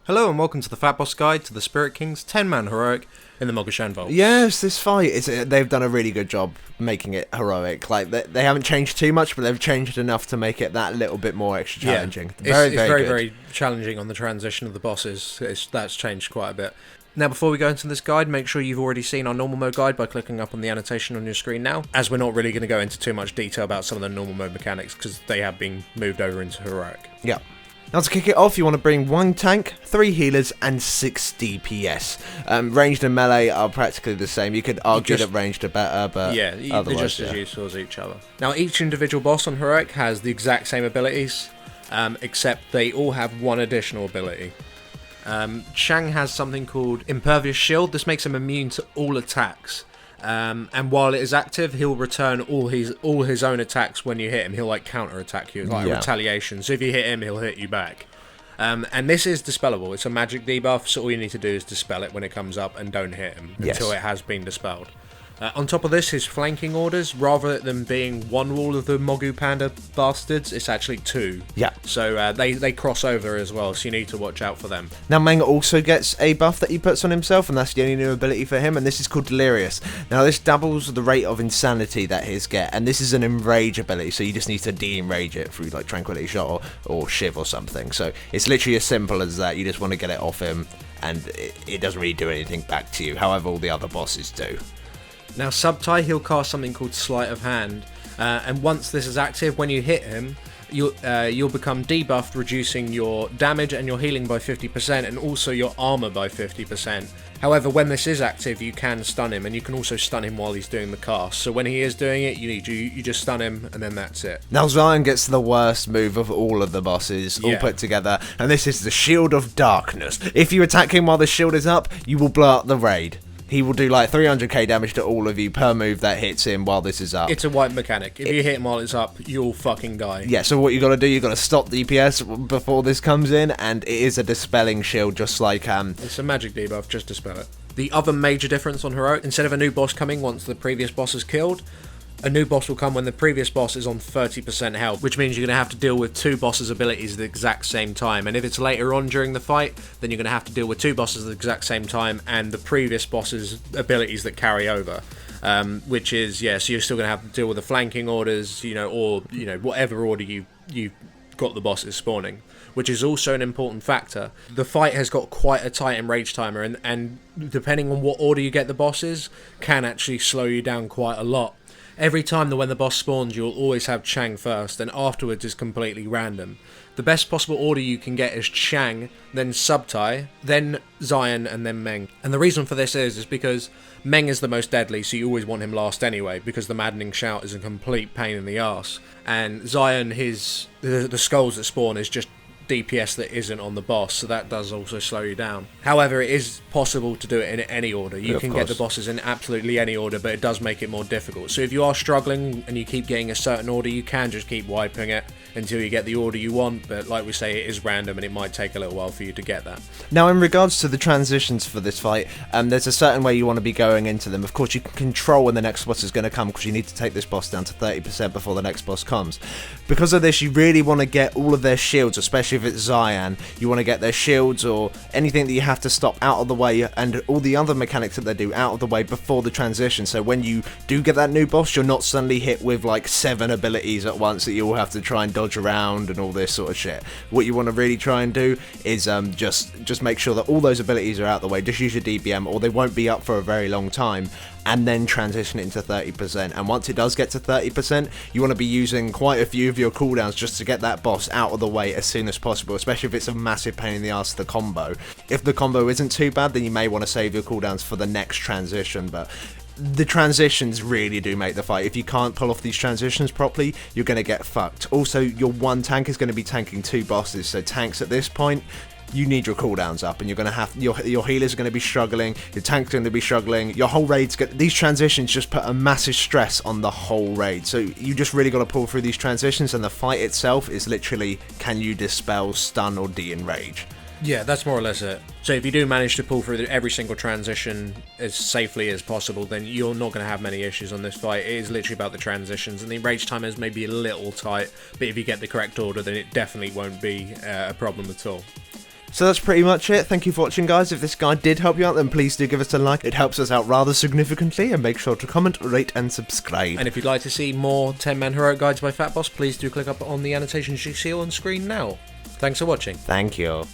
Hello and welcome to the FatBoss Guide to the Spirit King's 10-man heroic in the Mogu'Shan Vault. Yes, this fight, they've done a really good job making it heroic. Like, they haven't changed too much, but they've changed enough to make it that little bit more extra challenging. Yeah. It's very challenging on the transition of the bosses. That's changed quite a bit. Now, before we go into this guide, make sure you've already seen our normal mode guide by clicking up on the annotation on your screen now, as we're not really going to go into too much detail about some of the normal mode mechanics, because they have been moved over into heroic. Yeah. Now to kick it off, you want to bring 1 tank, 3 healers, and 6 DPS. Ranged and melee are practically the same. You could argue that ranged are better, but yeah, they're just as useful as each other. Now, each individual boss on heroic has the exact same abilities, except they all have one additional ability. Shang has something called Impervious Shield. This makes him immune to all attacks. And while it is active, he'll return all his own attacks when you hit him. He'll like counter attack you, like retaliation. So if you hit him, he'll hit you back. And this is dispellable. It's a magic debuff, so all you need to do is dispel it when it comes up and don't hit him until it has been dispelled. On top of this, his flanking orders, rather than being one wall of the Mogu Panda bastards, it's actually 2. Yeah. So they cross over as well, so you need to watch out for them. Now, Meng also gets a buff that he puts on himself, and that's the only new ability for him, and this is called Delirious. Now, this doubles the rate of insanity that his get, and this is an enrage ability, so you just need to de-enrage it through, like, Tranquility Shot or Shiv or something. So it's literally as simple as that. You just want to get it off him, and it doesn't really do anything back to you, however all the other bosses do. Now, Subtai, he'll cast something called Sleight of Hand, and once this is active, when you hit him, you'll become debuffed, reducing your damage and your healing by 50%, and also your armor by 50%. However, when this is active, you can stun him, and you can also stun him while he's doing the cast. So when he is doing it, you just stun him, and then that's it. Now, Zion gets the worst move of all of the bosses, all put together, and this is the Shield of Darkness. If you attack him while the shield is up, you will blow up the raid. He will do like 300k damage to all of you per move that hits him while this is up. It's a white mechanic. If you hit him while it's up, you'll fucking die. Yeah, so what you got to do, you got to stop DPS before this comes in, and it is a dispelling shield, just like It's a magic debuff, just dispel it. The other major difference on heroic, instead of a new boss coming once the previous boss is killed, a new boss will come when the previous boss is on 30% health, which means you're going to have to deal with 2 bosses' abilities at the exact same time. And if it's later on during the fight, then you're going to have to deal with 2 bosses at the exact same time and the previous boss's abilities that carry over. Which is, so you're still going to have to deal with the flanking orders, or whatever order you got the bosses spawning, which is also an important factor. The fight has got quite a tight enrage timer, and depending on what order you get the bosses, can actually slow you down quite a lot. Every time when the boss spawns, you'll always have Chang first, and afterwards is completely random. The best possible order you can get is Chang, then Subtai, then Zion, and then Meng. And the reason for this is because Meng is the most deadly, so you always want him last anyway, because the Maddening Shout is a complete pain in the arse. And Zion, the skulls that spawn is just DPS that isn't on the boss, so that does also slow you down. However, it is possible to do it in any order. You can get the bosses in absolutely any order, but it does make it more difficult. So if you are struggling and you keep getting a certain order, you can just keep wiping it until you get the order you want, but like we say, it is random and it might take a little while for you to get that. Now, in regards to the transitions for this fight, there's a certain way you want to be going into them. Of course, you can control when the next boss is going to come, because you need to take this boss down to 30% before the next boss comes. Because of this, you really want to get all of their shields, especially if it's Zion. You want to get their shields or anything that you have to stop out of the way, and all the other mechanics that they do out of the way before the transition. So when you do get that new boss, you're not suddenly hit with like 7 abilities at once that you all have to try and dodge around and all this sort of shit. What you want to really try and do is just make sure that all those abilities are out the way. Just use your DBM, or they won't be up for a very long time, and then transition it into 30%. And once it does get to 30%, you want to be using quite a few of your cooldowns just to get that boss out of the way as soon as possible, especially if it's a massive pain in the ass, the combo. If the combo isn't too bad, then you may want to save your cooldowns for the next transition, but the transitions really do make the fight. If you can't pull off these transitions properly, you're going to get fucked. Also, your 1 tank is going to be tanking 2 bosses, so tanks at this point, you need your cooldowns up, and you're going to have your healers are going to be struggling, your tank's going to be struggling, your whole raid's these transitions just put a massive stress on the whole raid. So you just really got to pull through these transitions, and the fight itself is literally, can you dispel, stun, or de-enrage? Yeah, that's more or less it. So if you do manage to pull through every single transition as safely as possible, then you're not going to have many issues on this fight. It is literally about the transitions, and the rage timers may be a little tight, but if you get the correct order, then it definitely won't be a problem at all. So that's pretty much it. Thank you for watching, guys. If this guide did help you out, then please do give us a like. It helps us out rather significantly, and make sure to comment, rate and subscribe. And if you'd like to see more 10-man heroic guides by FatBoss, please do click up on the annotations you see on screen now. Thanks for watching. Thank you.